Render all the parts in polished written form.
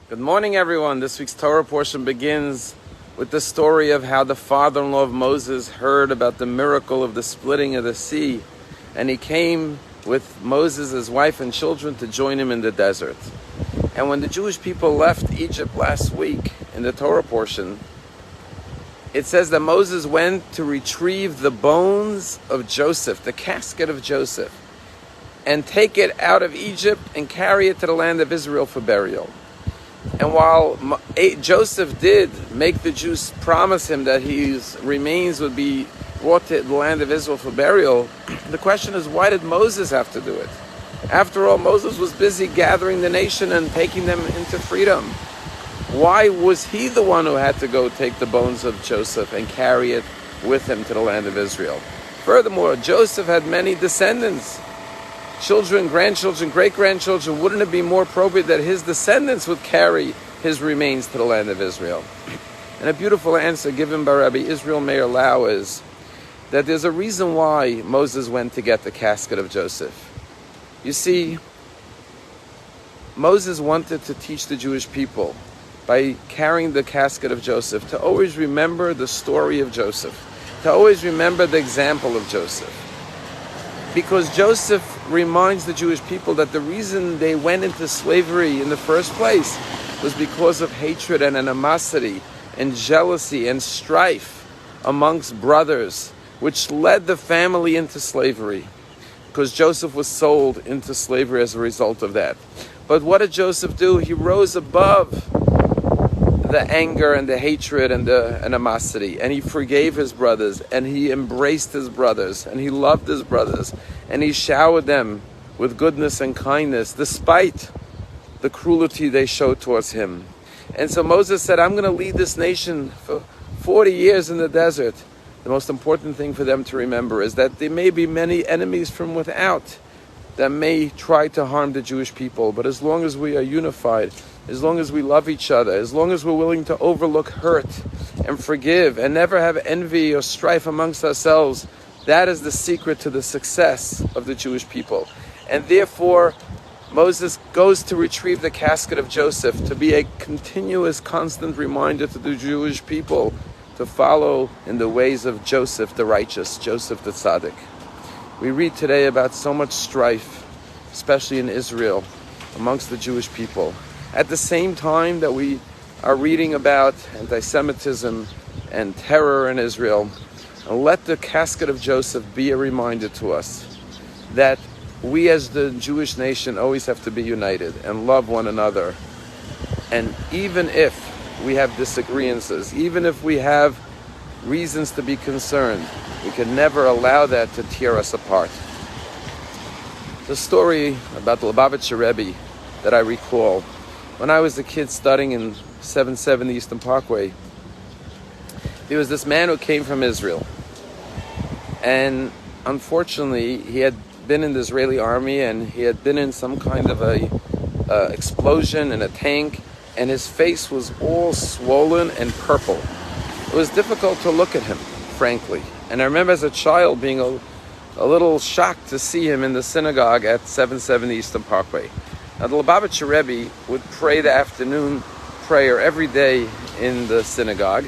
Good morning, everyone. This week's Torah portion begins with the story of how the father-in-law of Moses heard about the miracle of the splitting of the sea, and he came with Moses, his wife, and children to join him in the desert. And when the Jewish people left Egypt last week in the Torah portion, it says that Moses went to retrieve the bones of Joseph, the casket of Joseph, and take it out of Egypt and carry it to the land of Israel for burial. And while Joseph did make the Jews promise him that his remains would be brought to the land of Israel for burial, the question is, why did Moses have to do it? After all, Moses was busy gathering the nation and taking them into freedom. Why was he the one who had to go take the bones of Joseph and carry it with him to the land of Israel? Furthermore, Joseph had many descendants. Children, grandchildren, great-grandchildren. Wouldn't it be more appropriate that his descendants would carry his remains to the land of Israel? And a beautiful answer given by Rabbi Israel Meir Lau is that there's a reason why Moses went to get the casket of Joseph. You see, Moses wanted to teach the Jewish people, by carrying the casket of Joseph, to always remember the story of Joseph, to always remember the example of Joseph. Because Joseph reminds the Jewish people that the reason they went into slavery in the first place was because of hatred and animosity and jealousy and strife amongst brothers, which led the family into slavery, because Joseph was sold into slavery as a result of that. But what did Joseph do? He rose above the anger and the hatred and the animosity, and he forgave his brothers, and he embraced his brothers, and he loved his brothers, and he showered them with goodness and kindness despite the cruelty they showed towards him. And so Moses said, I'm going to lead this nation for 40 years in the desert. The most important thing for them to remember is that there may be many enemies from without that may try to harm the Jewish people, but as long as we are unified, as long as we love each other, as long as we're willing to overlook hurt and forgive and never have envy or strife amongst ourselves, that is the secret to the success of the Jewish people. And therefore, Moses goes to retrieve the casket of Joseph to be a continuous, constant reminder to the Jewish people to follow in the ways of Joseph the righteous, Joseph the tzaddik. We read today about so much strife, especially in Israel, amongst the Jewish people. At the same time that we are reading about anti-Semitism and terror in Israel, and let the casket of Joseph be a reminder to us that we as the Jewish nation always have to be united and love one another. And even if we have disagreements, even if we have reasons to be concerned, we can never allow that to tear us apart. The story about the Lubavitcher Rabbi that I recall, when I was a kid studying in 770 Eastern Parkway, there was this man who came from Israel. And unfortunately, he had been in the Israeli army, and he had been in some kind of a explosion in a tank, and his face was all swollen and purple. It was difficult to look at him, frankly. And I remember as a child being a little shocked to see him in the synagogue at 770 Eastern Parkway. Now, the Lubavitcher Rebbe would pray the afternoon prayer every day in the synagogue,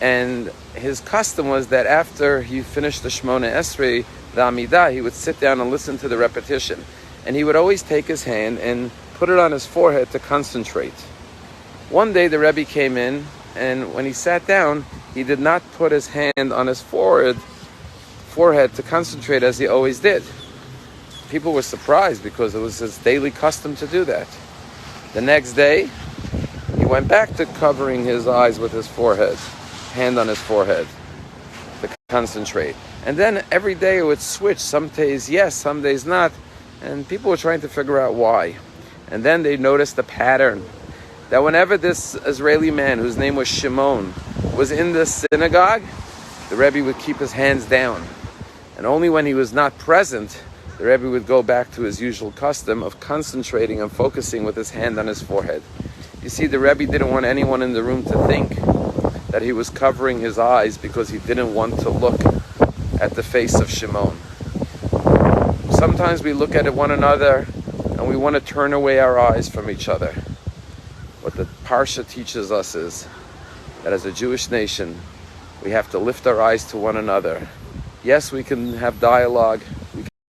and his custom was that after he finished the Shemona Esrei, the Amidah, he would sit down and listen to the repetition. And he would always take his hand and put it on his forehead to concentrate. One day the Rebbe came in, and when he sat down, he did not put his hand on his forehead to concentrate as he always did. People were surprised because it was his daily custom to do that. The next day, he went back to covering his eyes with his forehead, hand on his forehead, to concentrate. And then every day it would switch. Some days yes, some days not. And people were trying to figure out why. And then they noticed a pattern, that whenever this Israeli man, whose name was Shimon, was in the synagogue, the Rebbe would keep his hands down. And only when he was not present, the Rebbe would go back to his usual custom of concentrating and focusing with his hand on his forehead. You see, the Rebbe didn't want anyone in the room to think that he was covering his eyes because he didn't want to look at the face of Shimon. Sometimes we look at one another and we want to turn away our eyes from each other. What the Parsha teaches us is that as a Jewish nation, we have to lift our eyes to one another. Yes, we can have dialogue.